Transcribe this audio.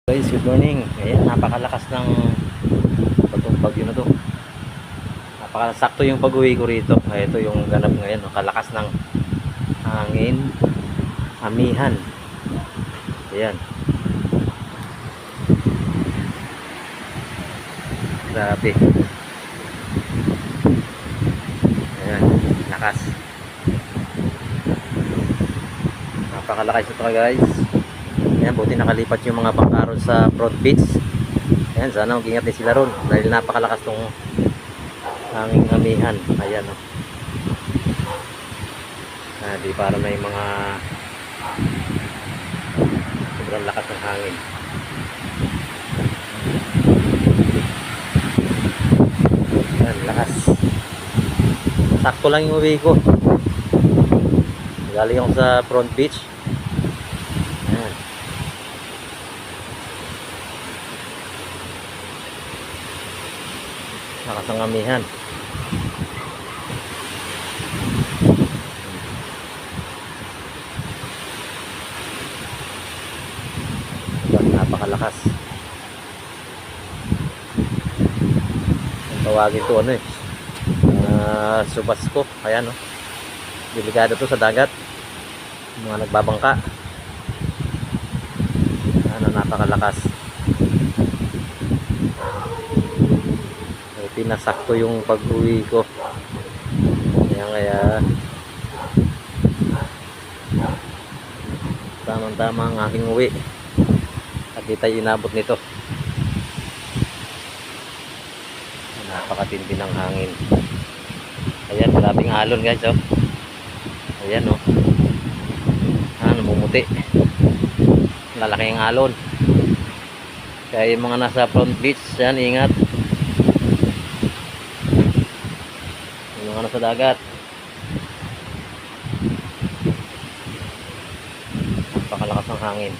Guys, good morning. Ayan, napakalakas ng bagong bagyo na to. Napakasakto yung pag-uwi ko rito. Ito yung ganap ngayon, no? Kalakas ng hangin, amihan. Ayan. Grabe. Ayan, lakas. Napakalakas ito guys. Ayan, buti nakalipat yung mga bangkaron sa front beach. Ayan, sana mag-ingat din sila ron dahil napakalakas tong hanging amihan. Ayan, oh. Di para may mga sobrang lakas ng hangin. Ayan, lakas. Sakto lang yung uwi ko. Galing ako sa front beach. Ayan. Lakas ng amihan. Napakalakas. Ang tawagin to ano subas ko. Ayan, oh. Delikado to sa dagat. Mga nagbabangka. Napakalakas. Pinasakto yung pag-uwi ko. Kaya tamang-tama ang aking uwi. At di tayo inabot nito. Napakatindi ng hangin. Ayan, maraming alon guys, oh. Ayan, oh. Namumuti. Lalaki ang alon. Kaya yung mga nasa front beach, yan, ingat. Yung mga nasa dagat. Napakalakas ng hangin.